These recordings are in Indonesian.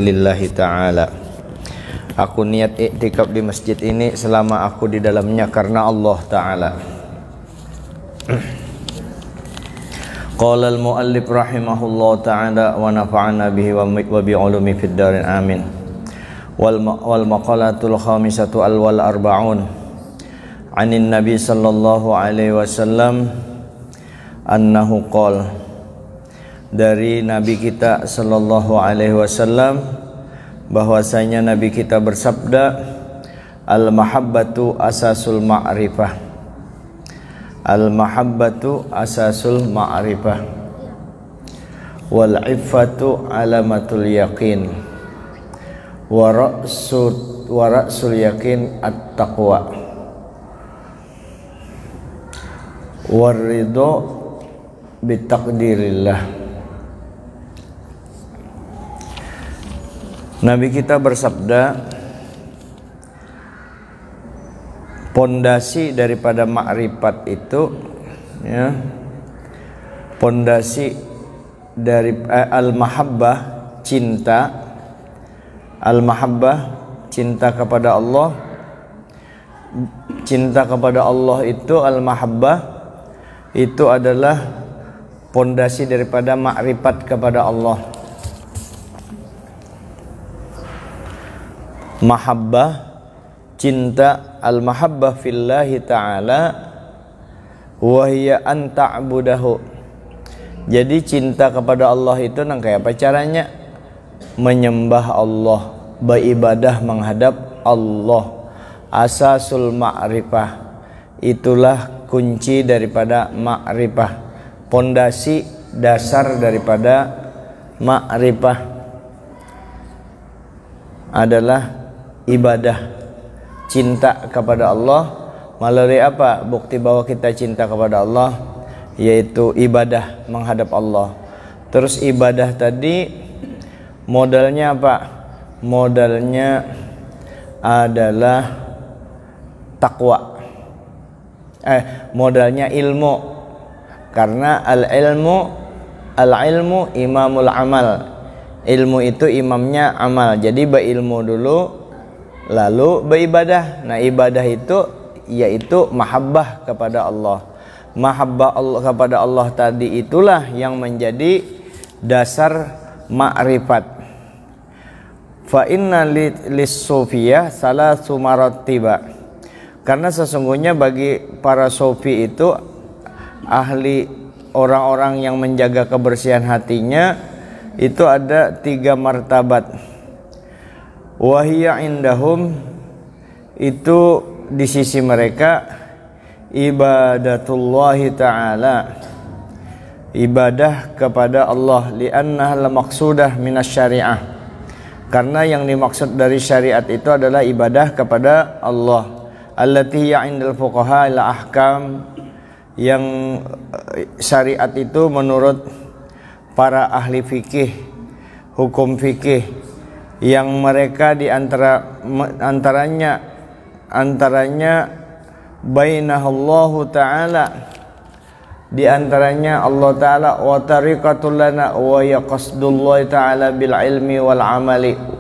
lillahi ta'ala. Aku niat iktikaf di masjid ini selama aku di dalamnya karena Allah Ta'ala. Qala al-muallif rahimahullah ta'ala wa nafa'ana bihi wa bi'ulumi fid darin amin. Wal maqalatul khamisatu wal arba'un anin nabi sallallahu alaihi wasallam annahu qala, dari nabi kita sallallahu alaihi wasallam bahwasanya nabi kita bersabda, al mahabbatu asasul ma'rifah, al mahabbatu asasul ma'rifah wal iffatu alamatul yaqin wa ra'sul yaqin at-taqwa war ridha bitaqdirillah. Nabi kita bersabda, pondasi daripada makrifat itu, ya, pondasi dari al-mahabbah, cinta, al-mahabbah, cinta kepada Allah. Cinta kepada Allah itu, al-mahabbah itu adalah pondasi daripada makrifat kepada Allah. Mahabbah, cinta, al-mahabbah fillahi ta'ala wa hiya an ta'budahu. Jadi cinta kepada Allah itu nang kayak apa caranya? Menyembah Allah, beribadah menghadap Allah. Asasul ma'rifah, itulah kunci daripada ma'rifah, pondasi dasar daripada ma'rifah adalah ibadah, cinta kepada Allah. Melalui apa bukti bahwa kita cinta kepada Allah? Yaitu ibadah menghadap Allah. Terus ibadah tadi modalnya apa? Modalnya adalah takwa. Modalnya ilmu. Karena al-ilmu imamul amal. Ilmu itu imamnya amal. Jadi berilmu dulu lalu beribadah. Nah, ibadah itu yaitu mahabbah kepada Allah. Mahabbah Allah kepada Allah tadi itulah yang menjadi dasar ma'rifat. Fa inna lis-sufiyah salasu maratiba. Karena sesungguhnya bagi para sufi itu, ahli orang-orang yang menjaga kebersihan hatinya, itu ada 3 martabat. Wahiyya indahum, itu di sisi mereka ibadatullahi ta'ala, ibadah kepada Allah, li'annaha al-maqsudah minas syariah, karena yang dimaksud dari syariat itu adalah ibadah kepada Allah. Allati ya indal fuqaha ila ahkam, yang syariat itu menurut para ahli fikih, hukum fikih, yang mereka di antaranya bainallahu ta'ala, di antaranya Allah Ta'ala, wa tariqatul lana wa yaqasdullah ta'ala bil ilmi wal amali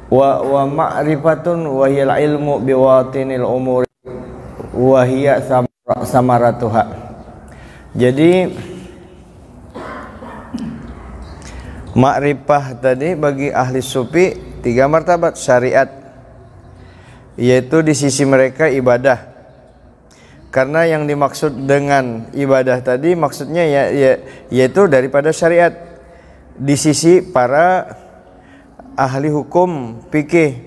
wa ma'rifatun wa hiyal ilmu biwatinil umuri wa hiya samaratuha. Jadi ma'rifah tadi bagi ahli sufi 3 martabat syariat, yaitu di sisi mereka ibadah. Karena yang dimaksud dengan ibadah tadi maksudnya yaitu daripada syariat. Di sisi para ahli hukum fikih,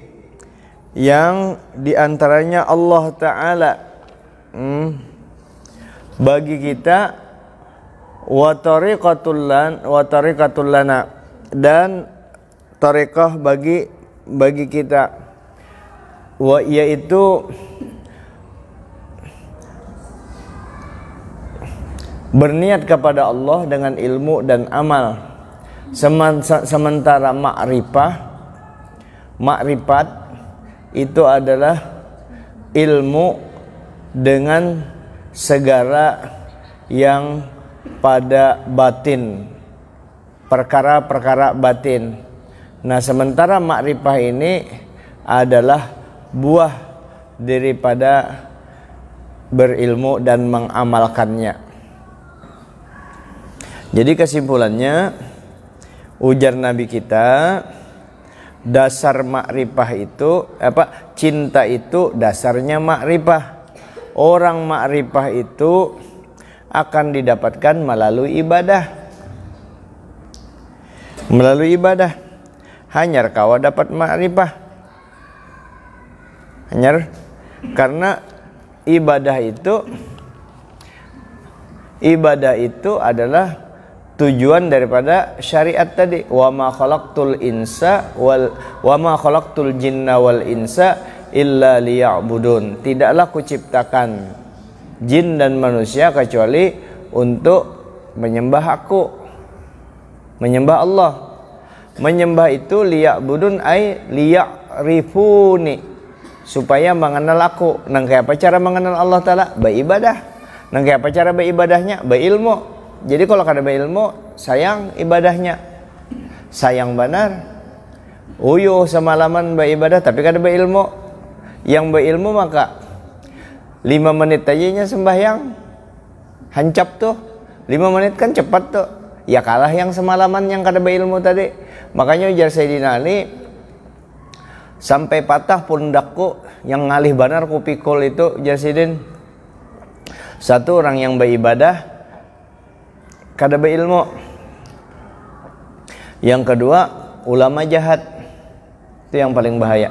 yang diantaranya Allah Ta'ala bagi kita, wa tariqatul lana, dan tariqah bagi kita, yaitu berniat kepada Allah dengan ilmu dan amal. Sementara makrifat itu adalah ilmu dengan segala yang pada batin, perkara-perkara batin. Nah, sementara makrifah ini adalah buah daripada berilmu dan mengamalkannya. Jadi kesimpulannya, ujar Nabi kita, dasar makrifah itu cinta itu dasarnya makrifah. Orang makrifah itu akan didapatkan melalui ibadah. Melalui ibadah. Hanyar kawa dapat makrifah. Hanyar karena ibadah itu adalah tujuan daripada syariat tadi. Wa ma khalaqtul jinna wal insa illa liya'budun. Tidaklah kuciptakan jin dan manusia kecuali untuk menyembah aku, menyembah Allah. Menyembah itu liya'budun ay liya'rifuni, supaya mengenal aku. Nang kayak apa cara mengenal Allah Ta'ala? Beribadah. Nang kayak apa cara beribadahnya? Berilmu. Jadi kalau kada berilmu, sayang ibadahnya. Sayang benar. Uyuh semalaman beribadah tapi kada berilmu. Yang berilmu maka 5 menit aja sembahyang hancap tuh. 5 menit kan cepat tuh. Ya kalah yang semalaman yang kada berilmu tadi. Makanya ujar Sayyidina Ali, sampai patah pundakku yang ngalih banar ku pikul itu, Jasidin. Satu, orang yang beribadah kada berilmu. Yang kedua, ulama jahat. Itu yang paling bahaya.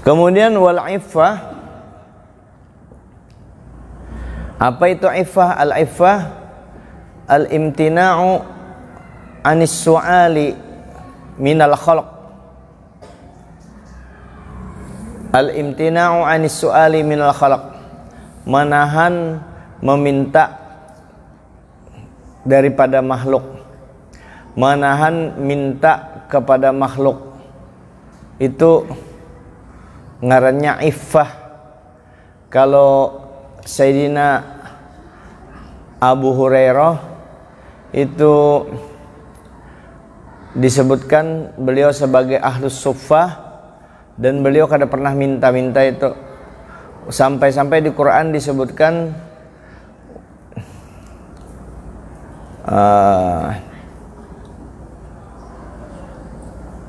Kemudian wal iffah. Apa itu iffah? Al iffah al imtina'u anis su'ali minal khalq. Al imtina'u anis su'ali minal khalq, menahan meminta daripada makhluk, menahan minta kepada makhluk. Itu ngarannya iffah. Kalau Sayyidina Abu Hurairah itu disebutkan beliau sebagai ahlus suffah, dan beliau kada pernah minta-minta itu. Sampai-sampai di Quran disebutkan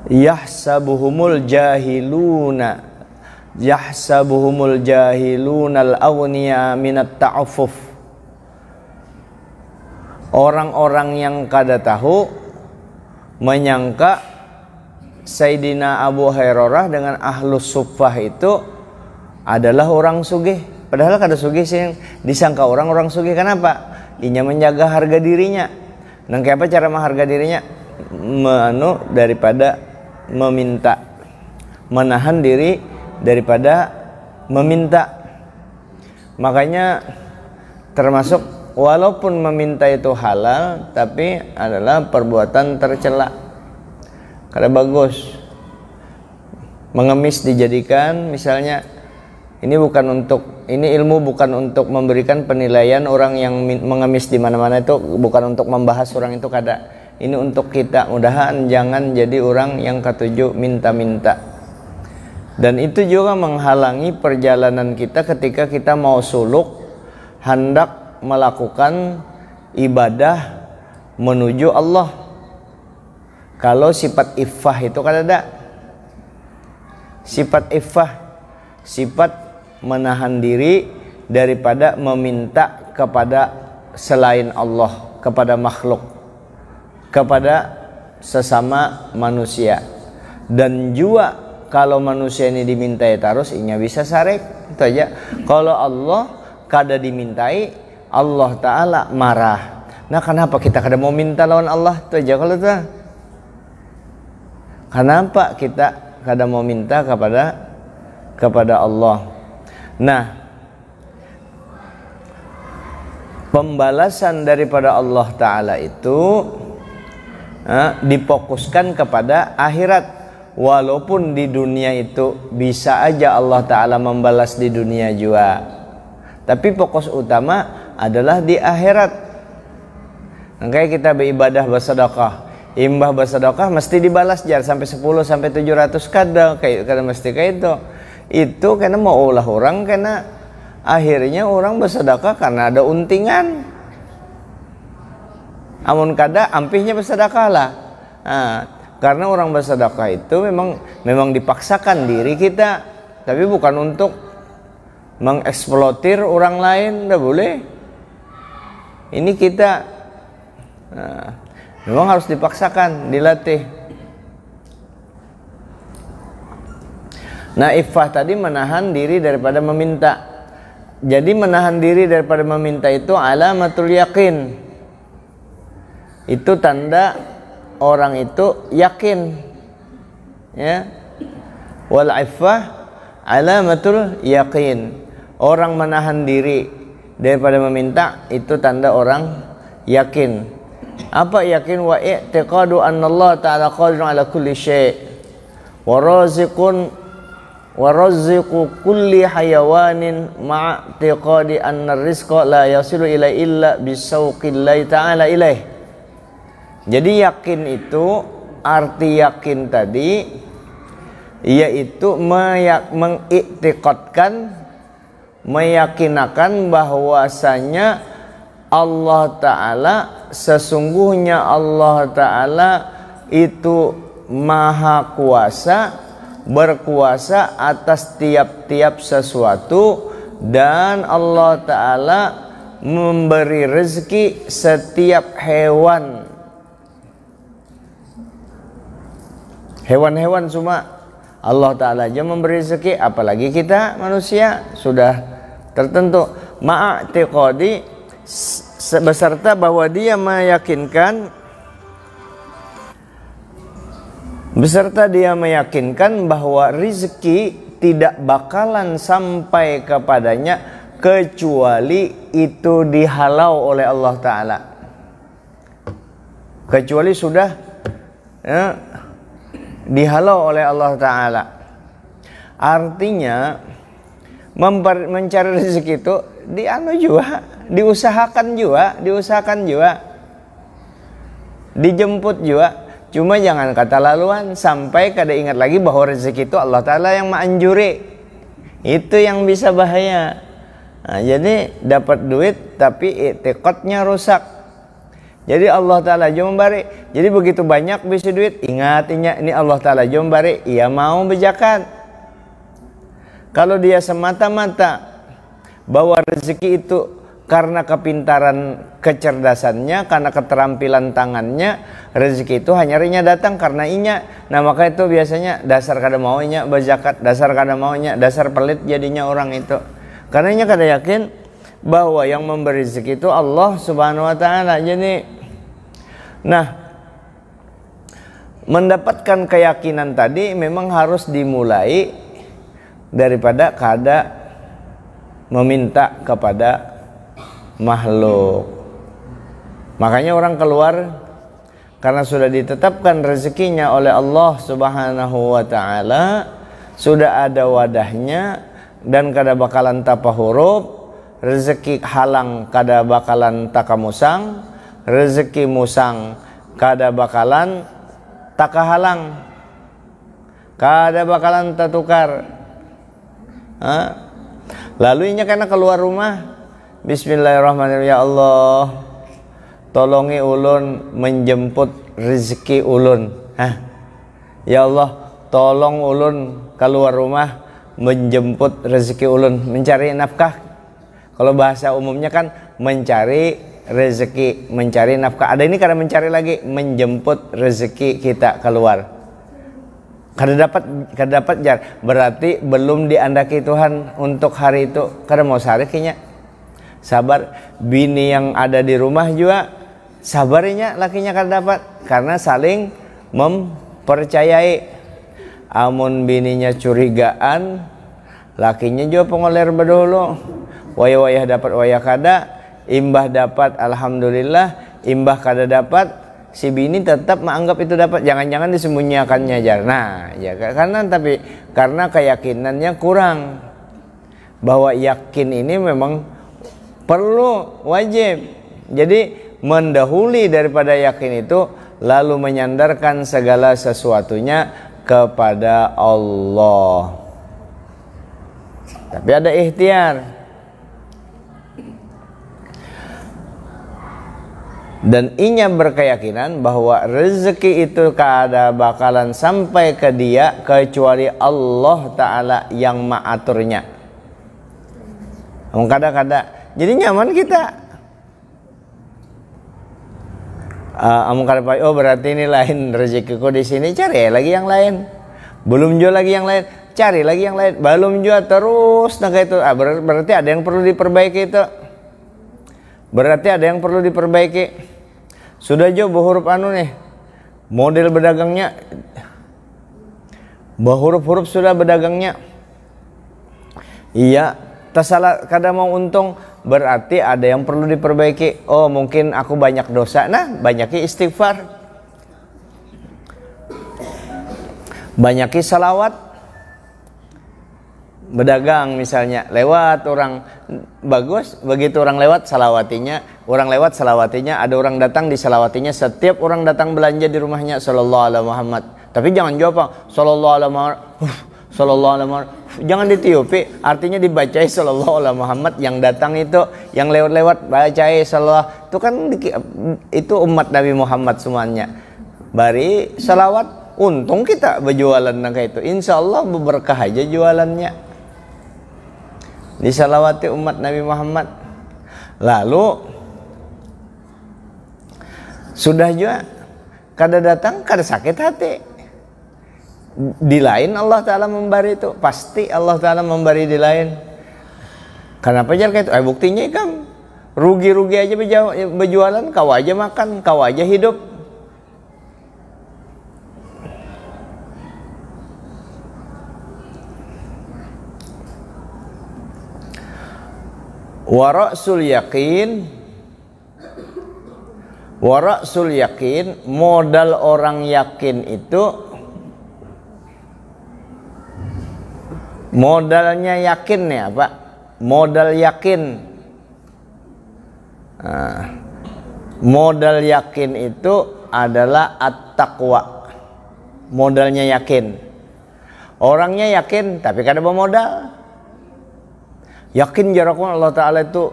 yahsabuhumul jahilunal awniya minat ta'affuf. Orang-orang yang kada tahu menyangka Sayyidina Abu Hurairah dengan ahlus suffah itu adalah orang sugih. Padahal kada sugih sih, disangka orang sugih. Kenapa? Inya menjaga harga dirinya. Nang kayak apa cara mengharga dirinya? Daripada meminta, menahan diri daripada meminta. Makanya termasuk walaupun meminta itu halal, tapi adalah perbuatan tercela. Kada bagus. Mengemis dijadikan misalnya, ini ilmu bukan untuk memberikan penilaian orang yang mengemis di mana-mana, itu bukan untuk membahas orang itu kada. Ini untuk kita, mudahan jangan jadi orang yang ketujuh minta-minta. Dan itu juga menghalangi perjalanan kita ketika kita mau suluk, hendak melakukan ibadah menuju Allah. Kalau sifat iffah itu kan ada. Sifat iffah, sifat menahan diri daripada meminta kepada selain Allah, kepada makhluk, kepada sesama manusia. Dan juga kalau manusia ini dimintai terus, inya bisa sarek. Itu aja. Kalau Allah kada dimintai, Allah Ta'ala marah. Nah, kenapa kita kada mau minta lawan Allah? Itu aja kalau itu. Kenapa kita kada mau minta kepada Allah? Nah, pembalasan daripada Allah Ta'ala itu difokuskan kepada akhirat. Walaupun di dunia itu bisa aja Allah Ta'ala membalas di dunia juga, tapi fokus utama adalah di akhirat. Makanya kita beribadah bersedekah, imbah bersedekah mesti dibalas jar sampai 10 sampai 700 kada mesti kayak itu karena mau ulah orang karena akhirnya orang bersedekah karena ada untingan. Amun kada ampihnya bersedekah lah. Nah, karena orang bersedekah itu memang dipaksakan diri kita, tapi bukan untuk mengeksploitir orang lain, enggak boleh. Ini kita memang harus dipaksakan, dilatih. Nah, iffah tadi menahan diri daripada meminta. Jadi menahan diri daripada meminta itu alamatul yakin. Itu tanda orang itu yakin. Ya. Wal iffah alamatul yakin. Orang menahan diri daripada meminta itu tanda orang yakin. Apa yakin? Wa i'tiqadu anna Allah ta'ala qadirun ala kulli syai' wa raziqu kulli hayawanin ma'tiqadi anna rizqa la yasilu ilai illa bisauqillahi ta'ala ilaih. Jadi yakin itu, arti yakin tadi yaitu mengiktikadkan, meyakinakan bahwasanya Allah Ta'ala, sesungguhnya Allah Ta'ala itu maha kuasa, berkuasa atas tiap-tiap sesuatu, dan Allah Ta'ala memberi rezeki setiap hewan-hewan semua Allah Ta'ala aja memberi rezeki, apalagi kita manusia sudah tertentu. Ma'atiqadi, beserta bahwa dia meyakinkan, bahwa rezeki tidak bakalan sampai kepadanya kecuali itu dihalau oleh Allah Ta'ala, kecuali sudah dihalau oleh Allah Ta'ala. Artinya mencari rezeki itu diusahakan juga, dijemput juga. Cuma jangan kata laluan sampai kada ingat lagi bahwa rezeki itu Allah Ta'ala yang menganjuri. Itu yang bisa bahaya. Nah, jadi dapat duit tapi i'tiqadnya rusak. Jadi Allah Ta'ala jom memberi. Jadi begitu banyak bisa duit, ingat ini Allah Ta'ala jom memberi, ia mau berzakat. Kalau dia semata-mata bahwa rezeki itu karena kepintaran kecerdasannya, karena keterampilan tangannya, rezeki itu hanya datang karena inya. Nah, maka itu biasanya dasar kada mau inya berzakat, dasar kada mau inya, dasar pelit jadinya orang itu. Karena inya kada yakin bahwa yang memberi rezeki itu Allah Subhanahu wa Ta'ala. Jadi, nah, mendapatkan keyakinan tadi memang harus dimulai daripada kada meminta kepada makhluk. Makanya orang keluar karena sudah ditetapkan rezekinya oleh Allah Subhanahu wa Ta'ala, sudah ada wadahnya dan kada bakalan tapa huruf. Rezeki halang kada bakalan takamusang, rezeki musang kada bakalan takahalang, kada bakalan tatukar. Lalu inya karena keluar rumah, bismillahirrahmanirrahim, ya Allah tolongi ulun menjemput rezeki ulun. Ya Allah tolong ulun keluar rumah menjemput rezeki ulun, mencari nafkah. Kalau bahasa umumnya kan mencari rezeki, mencari nafkah. Ada ini karena mencari lagi, menjemput rezeki kita keluar. Kada dapat jar, berarti belum diandaki Tuhan untuk hari itu. Kada mau sarikinya sabar. Bini yang ada di rumah juga sabarinya, lakinya kada dapat karena saling mempercayai. Amun bininya curigaan, lakinya juga pengoler berdulu. Wayah-wayah dapat, wayah kada. Imbah dapat, alhamdulillah. Imbah kada dapat, si bini tetap menganggap itu dapat. Jangan-jangan disembunyikannya jar. Nah, ya karena keyakinannya kurang. Bahwa yakin ini memang perlu, wajib. Jadi mendahului daripada yakin itu lalu menyandarkan segala sesuatunya kepada Allah. Tapi ada ikhtiar. Dan inya berkeyakinan bahwa rezeki itu kada bakalan sampai ke dia kecuali Allah Ta'ala yang mengaturnya. Kada-kada. Jadi nyaman kita. Oh berarti ini lain rezekiku di sini, cari lagi yang lain. Belum jual lagi yang lain, cari lagi yang lain. Belum jual terus. Nah kayak itu. Berarti ada yang perlu diperbaiki itu. Berarti ada yang perlu diperbaiki. Sudah jo huruf nih, model bedagangnya, huruf-huruf sudah bedagangnya. Iya, tersalah kadang mau untung, berarti ada yang perlu diperbaiki. Oh mungkin aku banyak dosa, nah banyaki istighfar, banyaki salawat. Berdagang misalnya, lewat orang bagus, begitu orang lewat salawatinya, ada orang datang di salawatinya. Setiap orang datang belanja di rumahnya sallallahu alaihi Muhammad. Tapi jangan jawab sallallahu alaihi Muhammad, sallallahu alaihi Muhammad. Jangan ditiupi, artinya dibacai sallallahu alaihi Muhammad. Yang datang itu, yang lewat-lewat bacai sallallahu. Itu kan itu umat Nabi Muhammad semuanya. Bari salawat, untung kita berjualan kayak itu. Insya Allah berkah aja jualannya. Disalawati umat Nabi Muhammad. Lalu sudah juga kada datang, kada sakit hati. Di lain Allah Ta'ala memberi itu, pasti Allah Ta'ala memberi di lain. Kenapa jar kayak itu? Buktinya kan rugi-rugi aja berjualan, kau aja makan, kau aja hidup. Warasul yakin, modal orang yakin itu, modalnya yakin nih apa? Modal yakin. Modal yakin itu adalah at-taqwa. Modalnya yakin. Orangnya yakin tapi kada bermodal. Yakin jaraknya Allah Ta'ala itu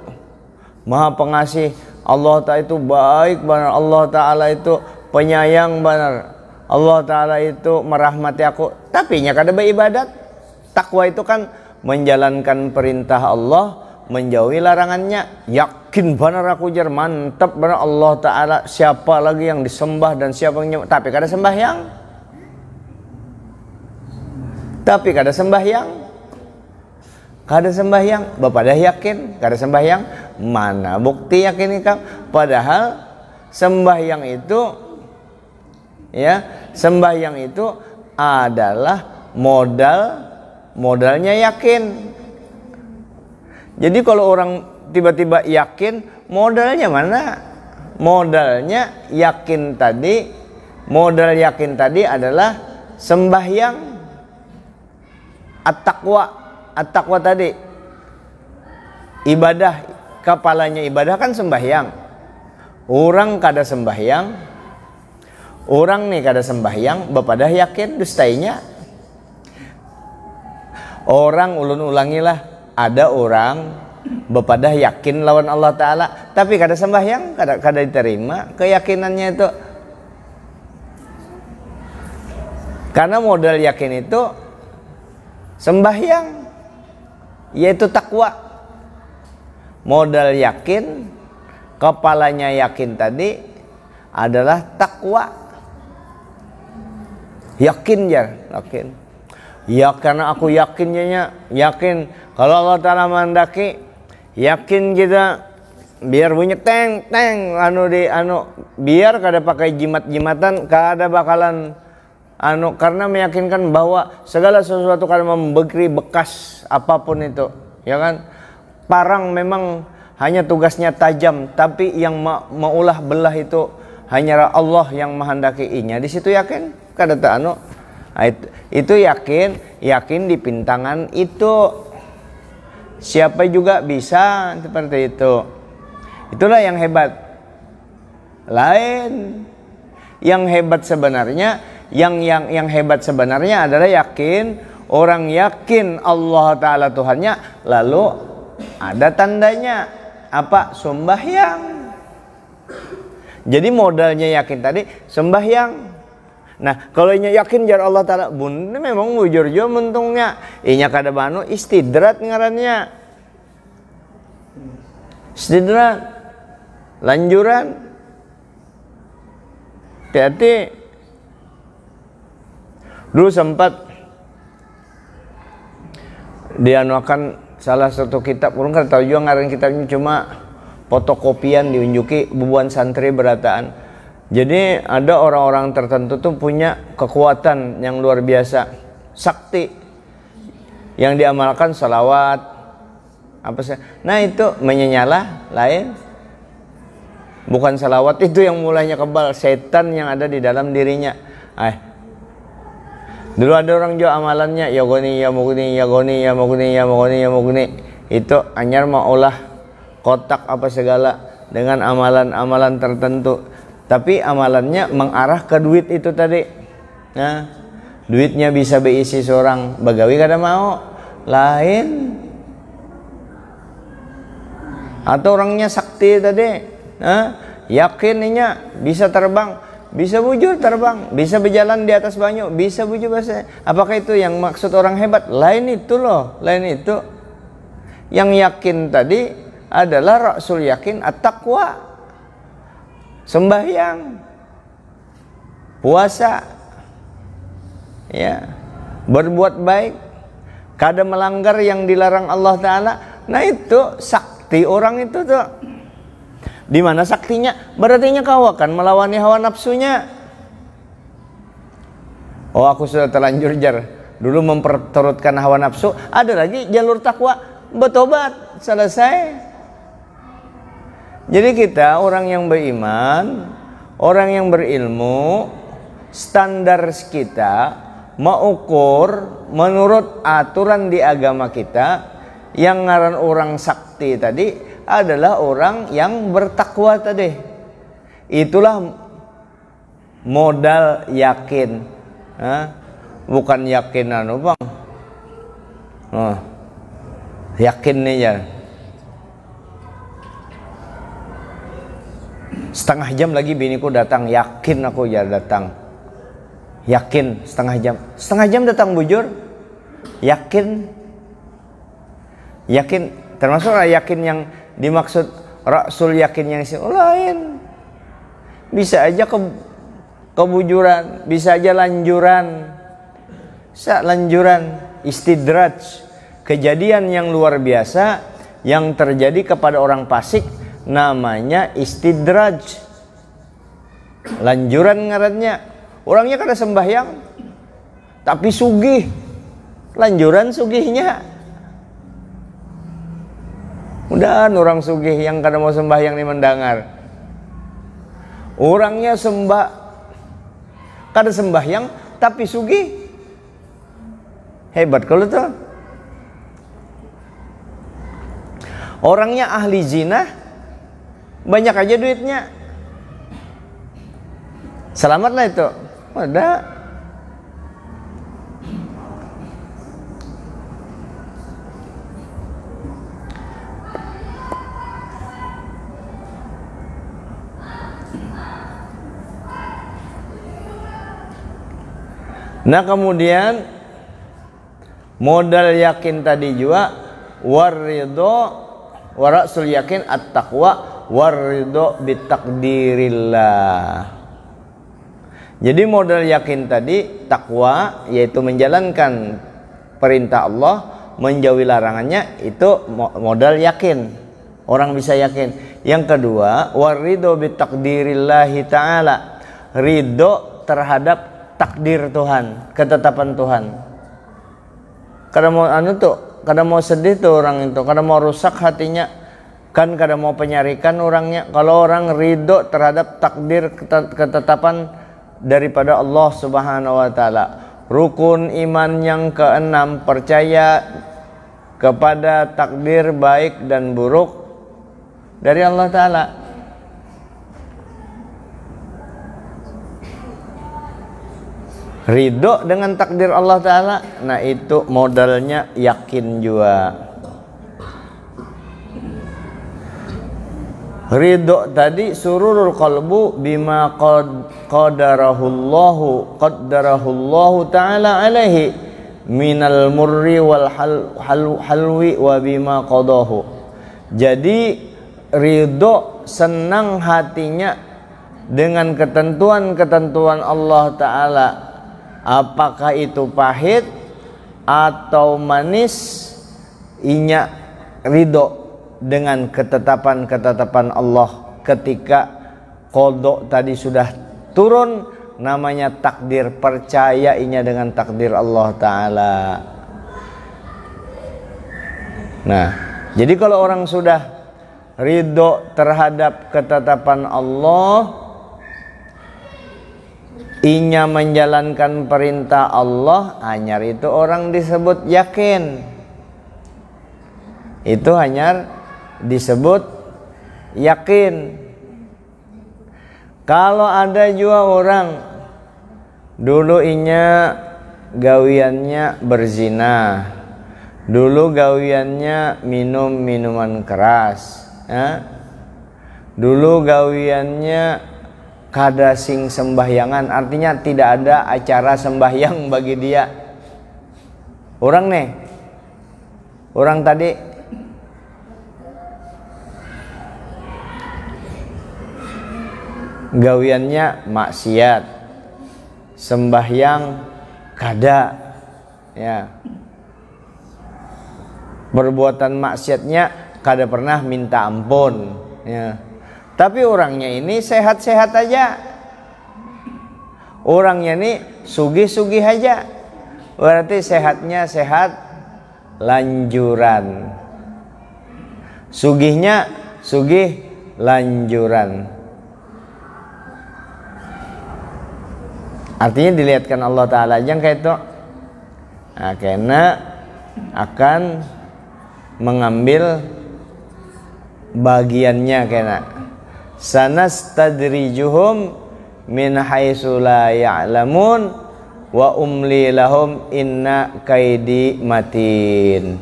Maha Pengasih, Allah Ta'ala itu baik benar, Allah Ta'ala itu penyayang benar, Allah Ta'ala itu merahmati aku. Tapi nya kada beribadat. Takwa itu kan menjalankan perintah Allah, menjauhi larangannya. Yakin benar aku jar, mantap benar Allah Ta'ala, siapa lagi yang disembah dan siapa yang nyembah. Tapi kada sembahyang. Tapi kada sembahyang. Kada sembahyang, bapak dah yakin, kada sembahyang, mana bukti yakin ikam? Padahal sembahyang itu, ya, sembahyang itu adalah modalnya yakin. Jadi kalau orang tiba-tiba yakin, modalnya mana? Modalnya yakin tadi, modal yakin tadi adalah sembahyang, at-taqwa. At-taqwa tadi ibadah, kepalanya ibadah kan sembahyang. Orang kada sembahyang, orang nih kada sembahyang, bapak dah yakin dustainya. Orang ulun-ulangilah, ada orang bapak dah yakin lawan Allah Ta'ala, tapi kada sembahyang, kada diterima keyakinannya itu. Karena modal yakin itu sembahyang, yaitu takwa. Modal yakin, kepalanya yakin tadi adalah takwa. Yakin ya, yakin. Ya karena aku yakinnya, yakin kalau Allah Ta'ala menghendaki, yakin kita biar bunyi teng teng biar kada pakai jimat-jimatan, kada bakalan karena meyakinkan bahwa segala sesuatu kan memberi bekas apapun itu, ya kan? Parang memang hanya tugasnya tajam, tapi yang maulah belah itu hanya Allah yang menghendaki inya. Di situ yakin, kada tak itu yakin di pintangan itu. Siapa juga bisa seperti itu. Itulah yang hebat. Lain Yang hebat sebenarnya, yang hebat sebenarnya adalah yakin. Orang yakin Allah Ta'ala Tuhannya, lalu ada tandanya apa? Sembahyang. Jadi modalnya yakin tadi sembahyang. Nah, kalau inya yakin jar Allah Ta'ala, bun memang bujur jo mentungnya. Inya kada banu istidrat ngarannya. Istidrat. Lanjuran. Hati-hati. Dulu sempat dianuakan salah satu kitab, kurang kan tahu juga ngaran kitabnya, cuma fotokopian diunjuki bubuan santri berataan. Jadi ada orang-orang tertentu tuh punya kekuatan yang luar biasa, sakti, yang diamalkan salawat apa sih. Nah itu menyenyalah lain, bukan salawat itu yang mulainya kebal, setan yang ada di dalam dirinya. Dulu ada orang juga amalannya ya goni ya mugni ya goni ya mugni ya mugni ya mugni. Itu anyar mau olah kotak apa segala dengan amalan-amalan tertentu. Tapi amalannya mengarah ke duit itu tadi. Nah, duitnya bisa beisi seorang bagawi kada mau. Lain. Atau orangnya sakti tadi. Nah, yakinnya bisa terbang. Bisa bujur terbang, bisa berjalan di atas banyu, bisa bujur bahasa. Apakah itu yang maksud orang hebat? Lain itu loh, lain itu. Yang yakin tadi adalah rasul yakin at-taqwa. Sembahyang, puasa, ya, berbuat baik, kada melanggar yang dilarang Allah Ta'ala. Nah itu sakti orang itu tuh. Di mana saktinya? Berarti kau akan melawani hawa nafsunya. Oh, aku sudah terlanjur jar dulu memperturutkan hawa nafsu. Ada lagi jalur takwa, bertobat, selesai. Jadi kita orang yang beriman, orang yang berilmu, standar kita mengukur menurut aturan di agama kita. Yang ngaran orang sakti tadi adalah orang yang bertakwa tadi. Itulah modal yakin. Bukan yakin anu bang. Yakin nih ya. Setengah jam lagi biniku datang, yakin aku ya datang. Yakin setengah jam. Setengah jam datang bujur. Yakin. Yakin termasuk yakin yang dimaksud rasul yakin yang lain. Bisa aja kebujuran, bisa aja lanjuran. Lanjuran istidraj, kejadian yang luar biasa yang terjadi kepada orang fasik namanya istidraj. Lanjuran ngarannya. Orangnya kada sembahyang tapi sugih. Lanjuran sugihnya. Udah orang sugih yang kada mau sembahyang ni mendengar. Orangnya kada sembahyang tapi sugih. Hebat kalau tuh. Orangnya ahli zina, banyak aja duitnya. Selamatlah itu. Ada. Nah kemudian modal yakin tadi juga waridho warasul yakin at-taqwa waridho bitakdirillah. Jadi modal yakin tadi takwa, yaitu menjalankan perintah Allah, menjauhi larangannya, itu modal yakin. Orang bisa yakin. Yang kedua waridho bitakdirillahi ta'ala, ridho terhadap takdir Tuhan, ketetapan Tuhan. Kada mau kada mau sedih tuh orang itu, kada mau rusak hatinya, kan kada mau penyarikan orangnya. Kalau orang ridho terhadap takdir ketetapan daripada Allah Subhanahu wa taala. Rukun iman yang keenam, percaya kepada takdir baik dan buruk dari Allah Ta'ala. ridho dengan takdir Allah Ta'ala, nah itu modalnya yakin juga. Ridho tadi sururul qalbu bima qaddarahullahu ta'ala alaihi minal murri wal halwi wa bima qadahu. Jadi ridho, senang hatinya dengan ketentuan-ketentuan Allah Ta'ala, apakah itu pahit atau manis, inya ridho dengan ketetapan-ketetapan Allah. Ketika qada tadi sudah turun, namanya takdir, percaya inya dengan takdir Allah Ta'ala. Nah, jadi kalau orang sudah ridho terhadap ketetapan Allah, inya menjalankan perintah Allah, hanyar itu orang disebut yakin. Itu hanyar disebut yakin. Kalau ada juga orang dulu inya gawiannya berzina, dulu gawiannya minum minuman keras, ya? Dulu gawiannya kada sing sembahyangan, artinya tidak ada acara sembahyang bagi dia. Orang nih, orang tadi gawiannya maksiat, sembahyang kada, ya. Perbuatan maksiatnya kada pernah minta ampun, ya. Tapi orangnya ini sehat-sehat aja, orangnya ini sugih-sugih aja, berarti sehatnya sehat lanjuran, sugihnya sugih lanjuran. Artinya dilihatkan Allah Ta'ala aja kayak itu, nah, karena akan mengambil bagiannya kena. Sanastadrijuhum min haitsu la ya'lamun wa umli lahum inna kaidi matin.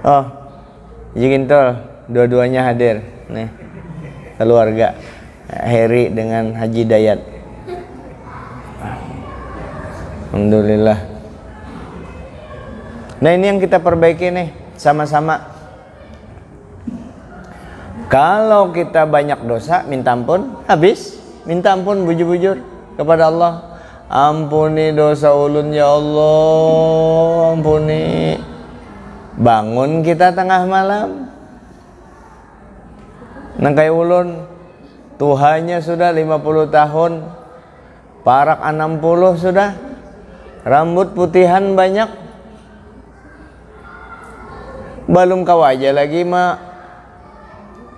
Oh, izin tol, dua-duanya hadir nih, keluarga Heri dengan Haji Dayat. Alhamdulillah. Nah, ini yang kita perbaiki nih sama-sama. Kalau kita banyak dosa, minta ampun, habis. Minta ampun bujur-bujur kepada Allah. Ampuni dosa ulun ya Allah, ampuni. Bangun kita tengah malam, nangkai ulun Tuhannya sudah 50 tahun, parak 60 sudah, rambut putihan banyak, belum kau aja lagi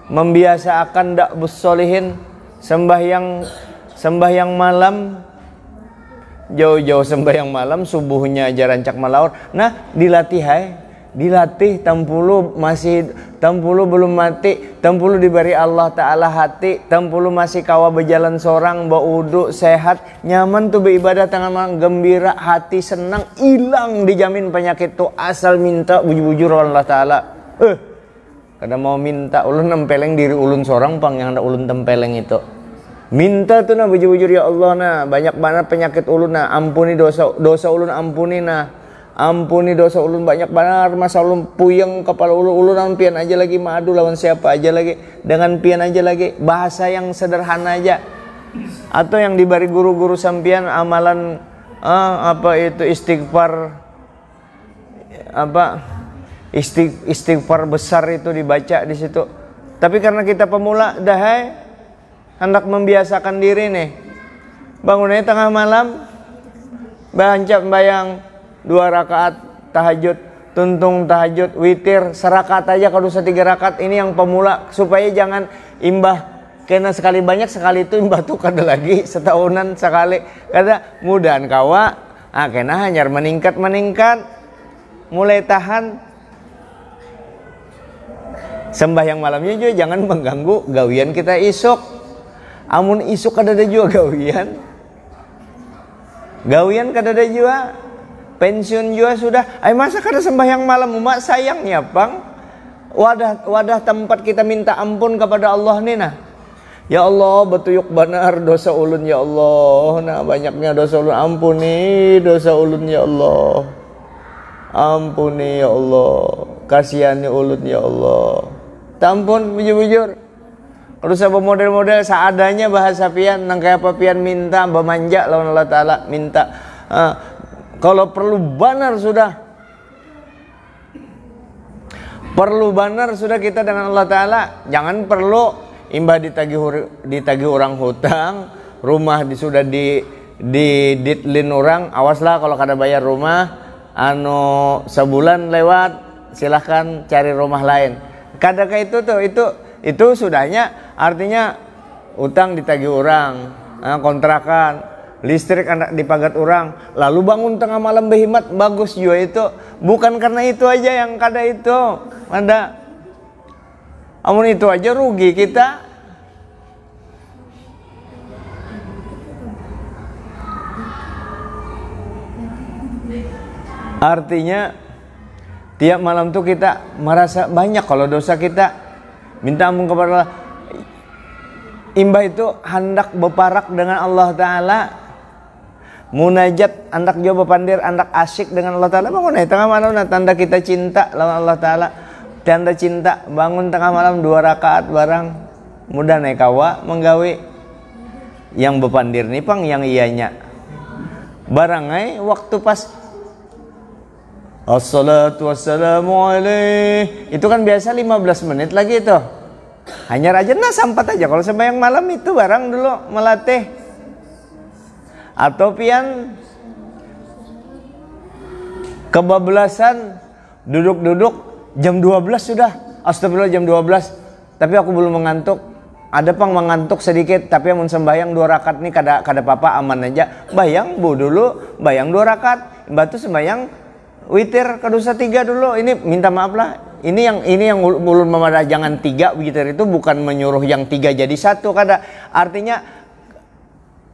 membiasakan dak bussolihin sembahyang malam, jauh-jauh sembahyang malam, subuhnya aja rancak malaur. Nah, dilatih tampulu belum mati, tampulu diberi Allah Ta'ala hati, tampulu masih kawa berjalan seorang, baudu sehat, nyaman tuh beribadah tangan gembira, hati senang, hilang dijamin penyakit tuh asal minta bujur-bujur Allah Ta'ala. Kadang mau minta ulun nempeleng diri ulun seorang pang yang ada ulun tempeleng itu. Minta tuh nah bujur-bujur ya Allah nah, banyak banget penyakit ulun nah, ampuni dosa ulun, ampuni nah. Ampuni dosa ulun, banyak banget masa ulun puyeng kepala ulun pian aja lagi, madu lawan siapa aja lagi, dengan pian aja lagi, bahasa yang sederhana aja. Atau yang diberi guru-guru sampian amalan istighfar besar itu dibaca di situ. Tapi karena kita pemula dahai hendak membiasakan diri nih, bangunnya tengah malam, bancap bayang 2 rakaat tahajud, tuntung tahajud, witir, serakaat aja kalau 3 rakaat. Ini yang pemula, supaya jangan imbah kena sekali banyak, sekali itu imbah tuh kada lagi setahunan sekali. Kada mudahan kawa, kena hanyar meningkat, mulai tahan. Sembahyang malamnya juga jangan mengganggu gawian kita isuk. Amun isuk kada ada juga gawian, Gawian kadada jua, pensiun jua sudah. Ay masa kada sembahyang malam umat sayangnya pang. Wadah tempat kita minta ampun kepada Allah nih nah. Ya Allah betuyuk benar dosa ulun ya Allah. Nah banyaknya dosa ulun, ampuni dosa ulun ya Allah. Ampuni ya Allah. Kasihani ulun ya Allah. Tampun bujur-bujur. Terus apa model-model seadanya bahasa pian nang kayak apa pian minta bermanja lawan Allah Ta'ala minta. Kalau perlu banar sudah. Perlu banar sudah kita dengan Allah Ta'ala. Jangan perlu imbah ditagih orang hutang, rumah sudah diditlin orang, awaslah kalau kada bayar rumah, sebulan lewat, silahkan cari rumah lain. Kadang itu sudahnya, artinya utang ditagih orang, kontrakan, listrik anak dipagat orang, lalu bangun tengah malam berhimat, bagus juga itu. Bukan karena itu aja yang kada itu, ada. Amun itu aja rugi kita. Artinya tiap malam tuh kita merasa banyak kalau dosa kita, minta ampun kepada Allah. Imbah itu hendak berparak dengan Allah Ta'ala, munajat hendak jauh berpandir, hendak asyik dengan Allah Ta'ala. Bangun tengah malam tanda kita cinta lawan Allah Ta'ala. Tanda cinta bangun tengah malam 2 rakaat barang mudah naik kawa menggawi yang bepandir nih pang yang ianya barangai waktu pas assalatu wassalamu alaih itu kan biasa 15 menit lagi itu hanya aja nah sampat aja kalau sembahyang malam itu barang dulu melatih atau pian kebablasan duduk-duduk jam 12 sudah, astagfirullah jam 12 tapi aku belum mengantuk. Ada pang mengantuk sedikit tapi amun sembahyang 2 rakaat nih kada apa aman aja. Bayang bu dulu, bayang 2 rakaat, batu sembahyang witir kedusa 3 dulu. Ini minta maaf lah. Ini yang ulun memada jangan 3 witir itu bukan menyuruh yang 3 jadi 1 kada. Artinya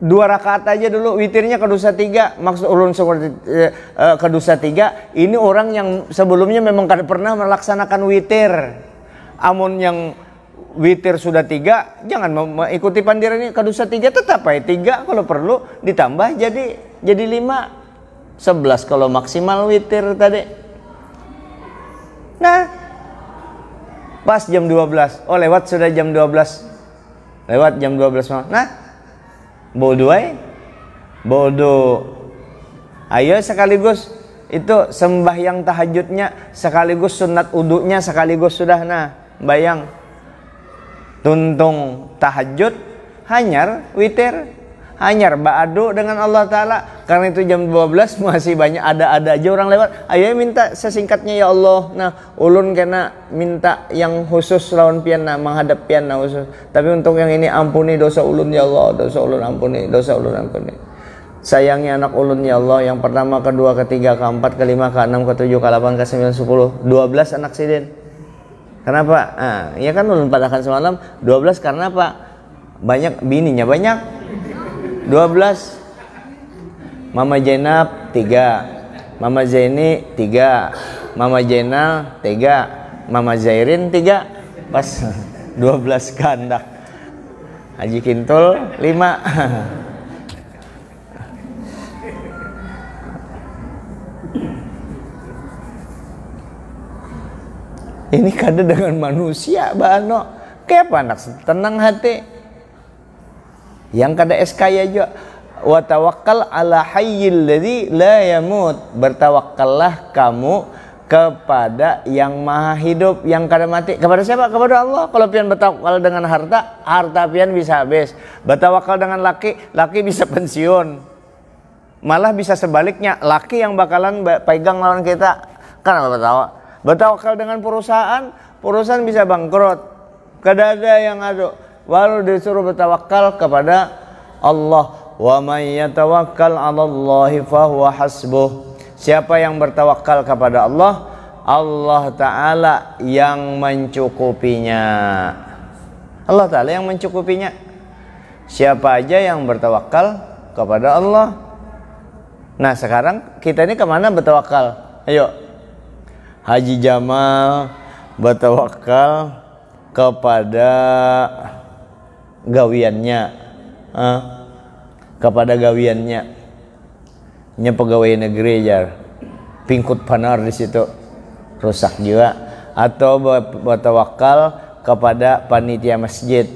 2 rakaat aja dulu witirnya kedusa 3 maksud ulun seperti kedusa 3 ini orang yang sebelumnya memang kada pernah melaksanakan witir. Amun yang witir sudah 3 jangan mengikuti pandiran ini kedusa 3 tetap aja 3 kalau perlu ditambah jadi 5 11 kalau maksimal witir tadi. Nah pas jam 12 lewat sudah jam 12 lewat jam 12 nah bodoh ayo sekaligus itu sembahyang tahajudnya sekaligus sunat uduknya sekaligus sudah nah bayang tuntung tahajud hanyar witir hanyar ba'adu dengan Allah Ta'ala karena itu jam 12 masih banyak ada aja orang lewat ayo minta sesingkatnya ya Allah nah ulun kena minta yang khusus lawan pian nah menghadap pian nah khusus tapi untuk yang ini ampuni dosa ulun ya Allah dosa ulun ampuni sayangnya anak ulun ya Allah yang pertama kedua ketiga keempat kelima keenam ketujuh ke-8 ke-9 10 12 anak sidin kenapa ya kan ulun padahkan semalam 12 karena apa banyak bininya banyak 12 Mama Zainab 3 Mama Zaini 3 Mama Jainal 3 Mama Zairin 3 pas 12 kandak Haji Kintul 5 ini kada dengan manusia bano kayak apa anak tenang hati yang kada SK aja wa tawakkal ala hayyil ladzi la yamut bertawakkallah kamu kepada yang maha hidup yang kada mati kepada siapa kepada Allah kalau pian bertawakal dengan harta pian bisa habis bertawakal dengan laki bisa pensiun malah bisa sebaliknya laki yang bakalan pegang lawan kita kan bertawakal dengan perusahaan bisa bangkrut kada ada yang ada baru disuruh bertawakal kepada Allah. Wa may yatawakkal 'alallahi fahuwa hasbuh. Siapa yang bertawakal kepada Allah, Allah Ta'ala yang mencukupinya. Allah Ta'ala yang mencukupinya. Siapa aja yang bertawakal kepada Allah, Nah sekarang kita ini kemana bertawakal? Ayo, Haji Jamal bertawakal kepada gawiannya, kepada gawiannya, nya pegawai negeri jar, pingkut panar di situ, rusak juga. Atau bertawakal kepada panitia masjid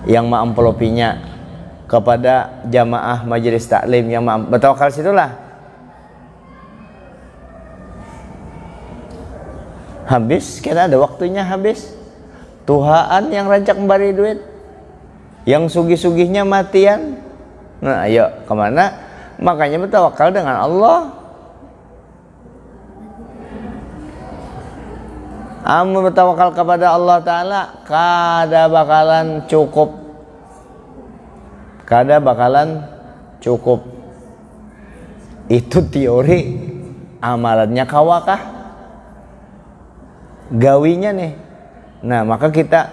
yang mengamplopinya, kepada jamaah majelis taklim yang bertawakal situlah. Habis, kita ada waktunya habis. Tuhaan yang rancak memberi duit, yang sugih-sugihnya matian. Nah ayo kemana? Makanya bertawakal dengan Allah. Amun bertawakal kepada Allah Ta'ala, kada bakalan cukup. Kada bakalan cukup. Itu teori. Amalannya kawakah? Gawinya nih. Nah maka kita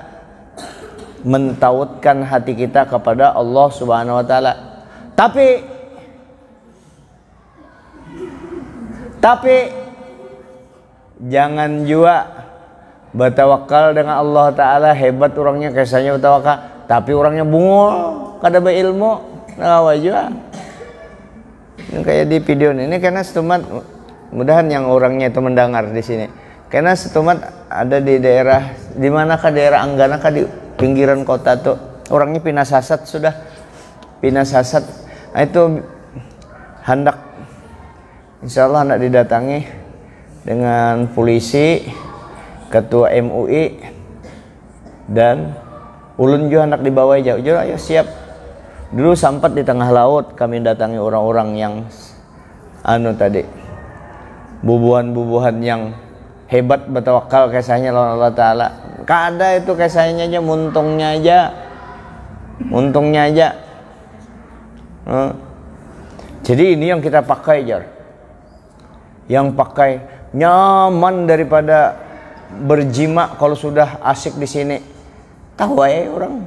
mentautkan hati kita kepada Allah Subhanahu Wa Ta'ala. Tapi jangan juga bertawakal dengan Allah Ta'ala, hebat orangnya kisahnya bertawakal, tapi orangnya bungul, kada berilmu, nah juga. Ini kayak di video ini karena setumat, mudahan yang orangnya itu mendengar di sini. Karena setumat ada di daerah, di manakah daerah Anggana kah di pinggiran kota tuh, orangnya pindah sasat sudah, pindah sasat. Nah itu hendak, insya Allah hendak didatangi dengan polisi, ketua MUI, dan ulun juga hendak dibawa jauh. Ayo siap. Dulu sempat di tengah laut kami datangi orang-orang yang tadi, bubuhan-bubuhan yang hebat bertawakal kisahnya lawan Allah Ta'ala. Kada itu kisahnya aja, muntungnya aja. Jadi ini yang kita pakai jar, yang pakai nyaman daripada berjima kalau sudah asik di sini. Tahu aja orang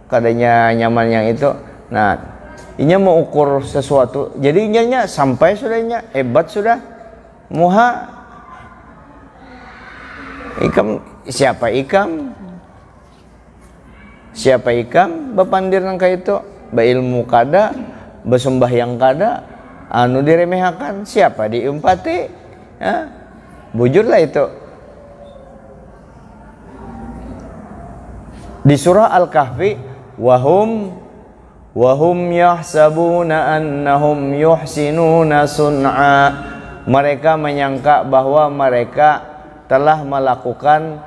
kadanya nyaman yang itu. Nah ini mau ukur sesuatu, jadi inya sampai sudahnya hebat sudah. Muha ikam, siapa ikam bepandir nangka itu, beilmu kada, besembahyang kada, diremehkan, siapa diumpati, bujurlah itu. Di surah Al-Kahfi, wahum yahsabuna annahum yuhsinuna sun'a. Mereka menyangka bahwa mereka telah melakukan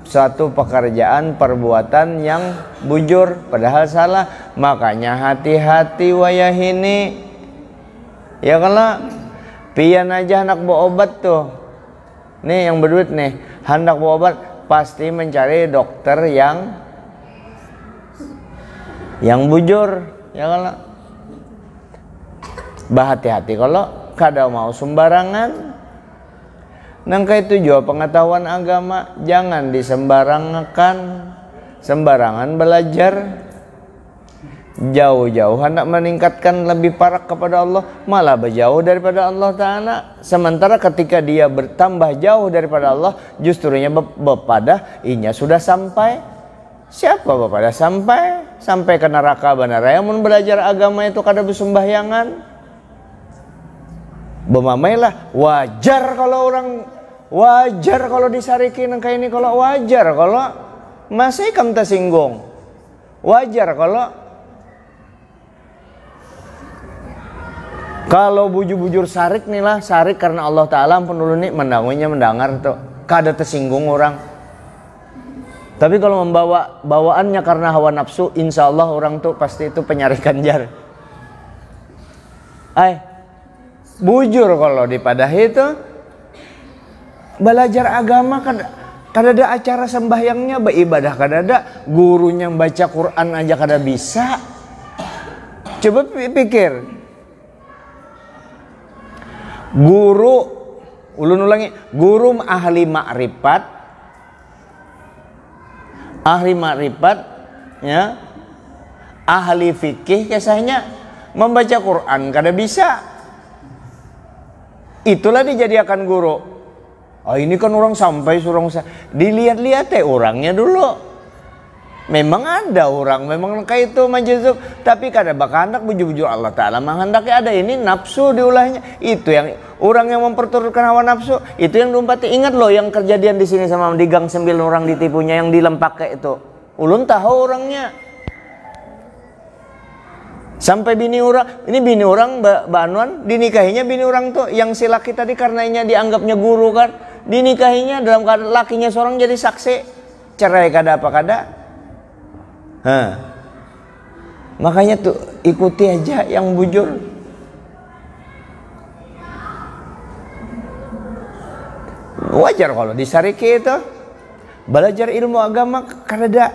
suatu pekerjaan perbuatan yang bujur, padahal salah. Makanya hati-hati wayahini. Ya kalau pian aja hendak bawa obat tuh, nih yang berduit nih hendak bawa obat, pasti mencari dokter yang bujur. Ya kalau bahati-hati kalau kada mau sembarangan. Nangka itu juga pengetahuan agama, jangan sembarangan belajar. Jauh-jauh hendak meningkatkan lebih parah kepada Allah, malah berjauh daripada Allah Ta'ala. Sementara ketika dia bertambah jauh daripada Allah, justrunya bepadah inya sudah sampai. Siapa bepadah sampai ke neraka benar. Yang mau belajar agama itu kada bersembahyangan, bemamailah. Wajar kalau disarikin kayak ini, kalau wajar kalau masih kamu tersinggung, wajar kalau bujur-bujur sarik nih lah, sarik karena Allah Ta'ala ampun dulu nih mendengar tuh kada tersinggung orang. Tapi kalau membawa bawaannya karena hawa nafsu, insya Allah orang tuh pasti itu penyarikan jar. Bujur kalau dipadahi itu belajar agama kada ada acara sembahyangnya, beribadah kada ada, gurunya baca Quran aja kada bisa. Coba pikir, guru, ulun ulangi, guru ahli makrifat, ya, ahli fikih kisahnya, membaca Quran kada bisa. Itulah dijadikan guru. Oh ini kan orang sampai surong dilihat-lihat orangnya dulu. Memang ada orang, memang kayak itu majuzub, tapi kada bakal hendak bujur-bujur Allah Ta'ala menghendaki ada ini nafsu diulahnya. Itu yang orang yang memperturutkan hawa nafsu, itu yang diumpati. Ingat loh yang kejadian di sini sama di Gang 9 orang ditipunya yang di Lempake itu. Ulun tahu orangnya. Sampai bini orang, ini bini orang Mbak Anwan, dinikahinya bini orang tuh yang si laki tadi karenanya dianggapnya guru kan, dinikahinya dalam keadaan lakinya seorang jadi saksi, cerai kada apa kada. Makanya tuh ikuti aja yang bujur. Wajar kalau disariki itu belajar ilmu agama kada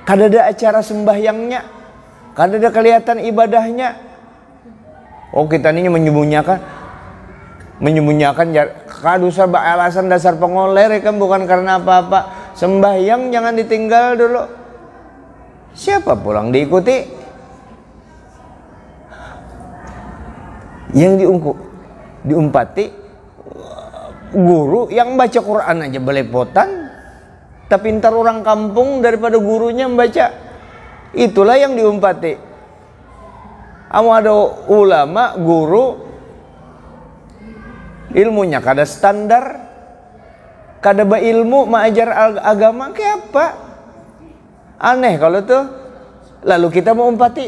ada acara sembahyangnya, kada ada kelihatan ibadahnya. Oh kita ini menyembunyikan kadusa alasan dasar pengoler kan bukan karena apa-apa. Sembahyang jangan ditinggal dulu. Siapa pulang diikuti? Yang diumpati guru yang baca Quran aja belepotan, tapi ntar orang kampung daripada gurunya membaca. Itulah yang diumpati. Ada ulama guru ilmunya kada standar, kada berilmu mengajar agama kayak apa? Aneh kalau tuh. Lalu kita mau umpat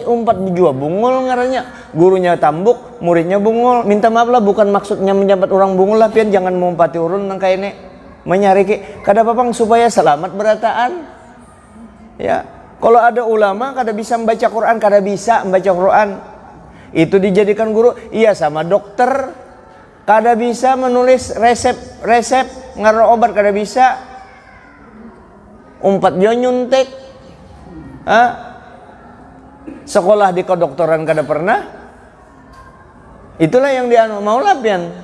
jua bungul ngaranya. Gurunya tambuk, muridnya bungul. Minta maaf lah, bukan maksudnya menjabat orang bungul lah, pian jangan mengumpati urun nang kayak ini. Menyariki kada papang supaya selamat berataan. Ya, kalau ada ulama kada bisa membaca Quran, kada bisa membaca Quran. Itu dijadikan guru. Iya sama dokter kada bisa menulis resep ngaruh obat, kada bisa. Umpat jo nyuntik. Sekolah di kedokteran kada pernah. Itulah yang dia mau lapian.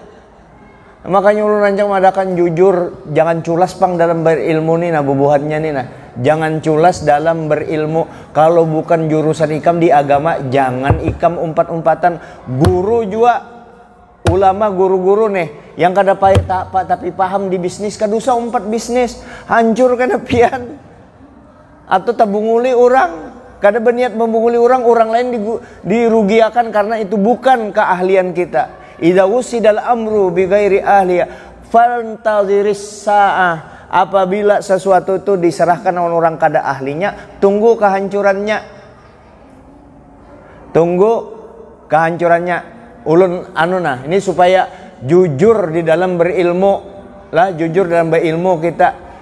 Makanya ulun rancang madakan jujur, jangan culas pang dalam berilmu nih nah bubuhannya nih nah. Jangan culas dalam berilmu. Kalau bukan jurusan ikam di agama, jangan ikam umpat-umpatan. Guru juga, ulama guru-guru nih yang kada tapi paham di bisnis, kadusa umpat bisnis, hancur kada pian. Atau tabunguli orang, kada berniat membunguli orang lain dirugiakan karena itu bukan keahlian kita. Idza wusidal amru bi ghairi ahliya fantaziris sa'ah. Apabila sesuatu itu diserahkan oleh orang kada ahlinya, tunggu kehancurannya. Tunggu kehancurannya. Ulun ini supaya jujur di dalam berilmu lah, jujur dalam berilmu kita.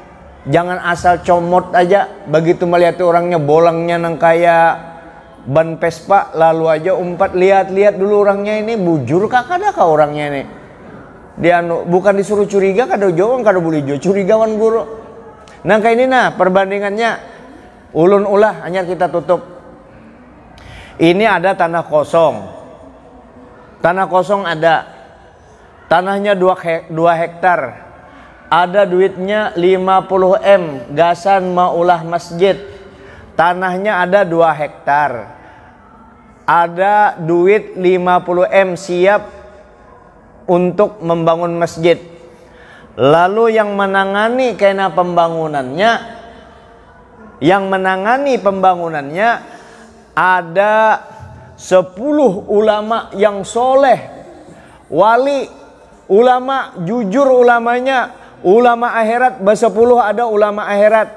Jangan asal comot aja, begitu melihat orangnya bolangnya nang kayak ban Vespa lalu aja umpat. Lihat dulu orangnya ini bujur kah kada kah orangnya ini. Dia bukan disuruh curiga, kada jawab kada boleh jo curigawan guru. Nang kayak ini nah perbandingannya ulun ulah hanya kita tutup. Ini ada tanah kosong. Tanah kosong ada. Tanahnya 2 hektar. Ada duitnya 50 M, gasan maulah masjid. Tanahnya ada 2 hektar. Ada duit 50 M siap untuk membangun masjid. Lalu yang menangani kena pembangunannya, ada 10 ulama yang soleh, wali, ulama jujur ulamanya. Ulama akhirat ber-10 ada ulama akhirat.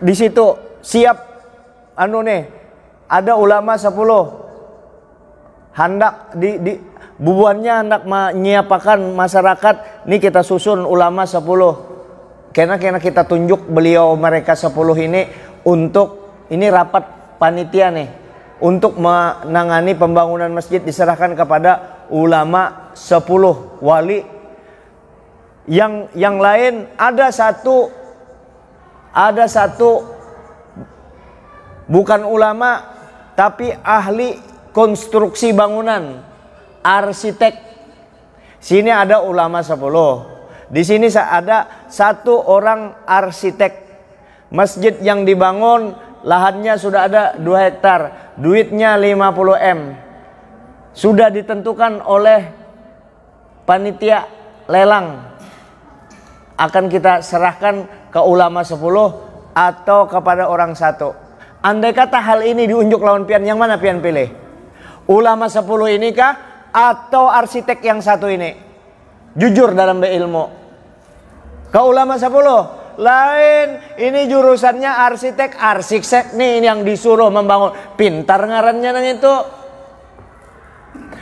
Di situ siap ada ulama 10. Hendak di bubuannya hendak menyiapakan masyarakat, nih kita susun ulama 10. Karena kita tunjuk beliau mereka 10 ini untuk ini rapat panitia nih untuk menangani pembangunan masjid, diserahkan kepada ulama 10 wali. Yang lain ada satu bukan ulama tapi ahli konstruksi bangunan, arsitek. Sini ada ulama 10. Di sini ada 1 orang arsitek. Masjid yang dibangun lahannya sudah ada 2 hektar. duitnya 50 M. Sudah ditentukan oleh panitia lelang. Akan kita serahkan ke ulama 10 atau kepada orang 1. Andai kata hal ini diunjuk lawan pian, yang mana pian pilih? Ulama 10 ini kah? Atau arsitek yang 1 ini? Jujur dalam berilmu. Ke ulama 10 lain, ini jurusannya arsitek nih yang disuruh membangun. Pintar ngarannya nang itu.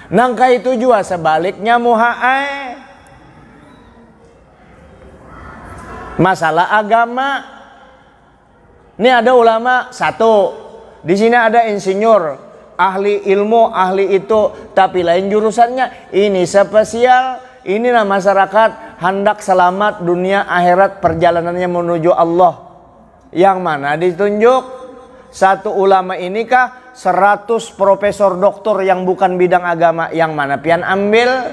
Nangka itu juga sebaliknya muhaai. Masalah agama. Ini ada ulama 1. Di sini ada insinyur, ahli ilmu, ahli itu, tapi lain jurusannya. Ini spesial. Inilah masyarakat hendak selamat dunia akhirat, perjalanannya menuju Allah. Yang mana ditunjuk? 1 ulama ini kah 100 profesor doktor yang bukan bidang agama? Yang mana pian ambil?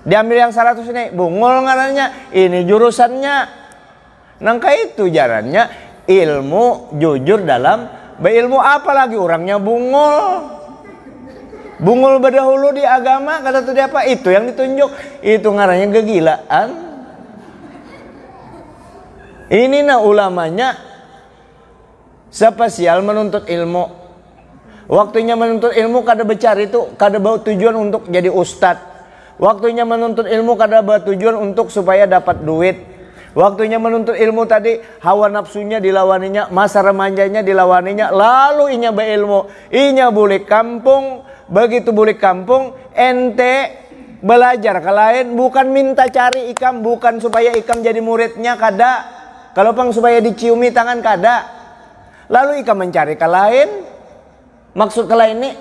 Diambil yang 100 ini, bungul ngarannya. Ini jurusannya. Nangka itu jarannya ilmu jujur dalam berilmu, apalagi orangnya bungul. Bungul berdahulu di agama, kata tuh dia apa? Itu yang ditunjuk. Itu ngarannya kegilaan. Ini nah ulamanya spesial menuntut ilmu. Waktunya menuntut ilmu kada bercari itu, kada bawa tujuan untuk jadi ustad. Waktunya menuntut ilmu kada bawa tujuan untuk supaya dapat duit. Waktunya menuntut ilmu tadi hawa nafsunya dilawaninya, masa remajanya dilawaninya, lalu inya berilmu, inya bulik kampung. Begitu bulik kampung, ente belajar ke lain, bukan minta cari ikam, bukan supaya ikam jadi muridnya, kada. Kalau pang supaya diciumi tangan, kada. Lalu ikam mencari ke lain, maksud ke lain ini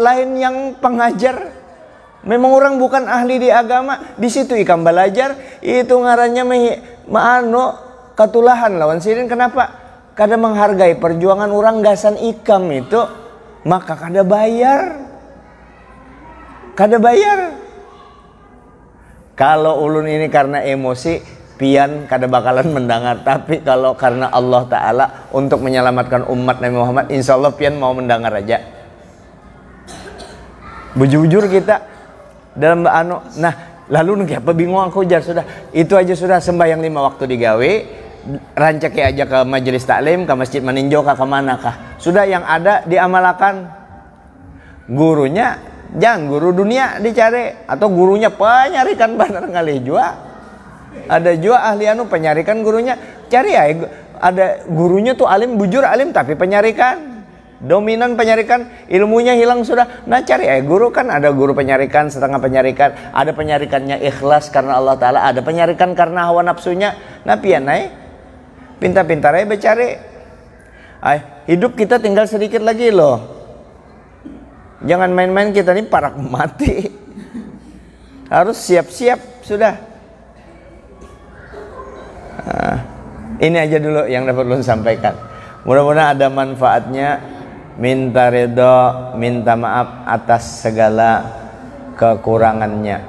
lain yang pengajar. Memang orang bukan ahli di agama, di situ ikam belajar, itu ngarannya katulahan lawan sirin. Kenapa? Kada menghargai perjuangan orang gasan ikam itu, maka kada bayar. Kada bayar. Kalau ulun ini karena emosi, pian kada bakalan mendengar. Tapi kalau karena Allah Ta'ala untuk menyelamatkan umat Nabi Muhammad, insya Allah pian mau mendengar aja. Bujur kita dalam nah lalu nunggu apa bingung aku jar sudah. Itu aja sudah sembahyang 5 waktu digawe. Rancak aja ke majelis taklim, ke masjid meninjau, ke mana kah. Sudah yang ada diamalkan. Gurunya jangan guru dunia dicari, atau gurunya penyarikan benar ngalih jua. Ada jua ahli penyarikan gurunya. Cari ya, ada gurunya tuh alim, bujur alim tapi penyarikan. Dominan penyarikan, ilmunya hilang sudah. Nah cari guru kan ada guru penyarikan, setengah penyarikan. Ada penyarikannya ikhlas karena Allah Ta'ala. Ada penyarikan karena hawa nafsunya. Nah pian pintar-pintar aja becari. Hidup kita tinggal sedikit lagi loh. Jangan main-main, kita ini parak mati. Harus siap-siap sudah. Ini aja dulu yang dapat ulun sampaikan. Mudah-mudahan ada manfaatnya. Minta ridho, minta maaf atas segala kekurangannya.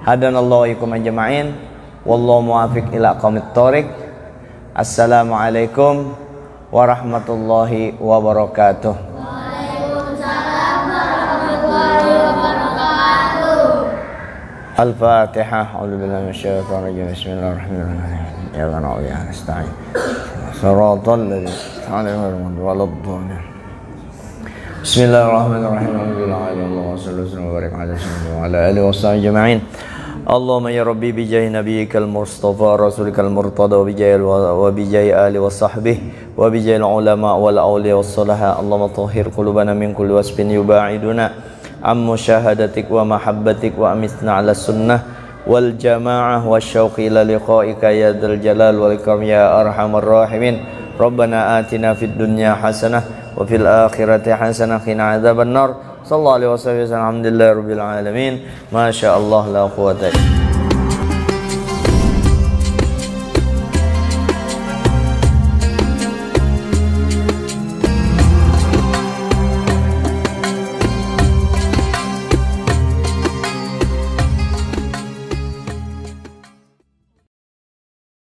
Hadanallahu ikum ajma'in. Wallahu muwafiq ila aqwamit thoriq. Assalamualaikum warahmatullahi wabarakatuh. Waalaikumsalam warahmatullahi wabarakatuh. Al-Fatihah. A'udzubillahi minasyaitonir rajim. Bismillahirrahmanirrahim. Ya Allah ya nasta'in. Shiratal ladzina an'amta 'alaihim. Bismillahirrahmanirrahim. Allahumma ya Rabbi bijahi nabiyyikal mustafa rasulikal murtada wa bijahi ali wa sahbihi wa bijahi ulama wal awliya was salaha. Allahumma tahhir qulubana min kulli wasfin yuba'iduna am musyahadatik wa mahabbatik wa amitna ala sunnah wal jamaah wasyauqi ila liqa'ika ya dzal jalal wal ikram ya arhamar rahimin. Rabbana atina fid dunya hasanah wa fil akhirati hasanah qina adzabannar. Sallallahu alaihi wasallam. Alhamdulillahirabbil alamin. Masyaallah la quwwata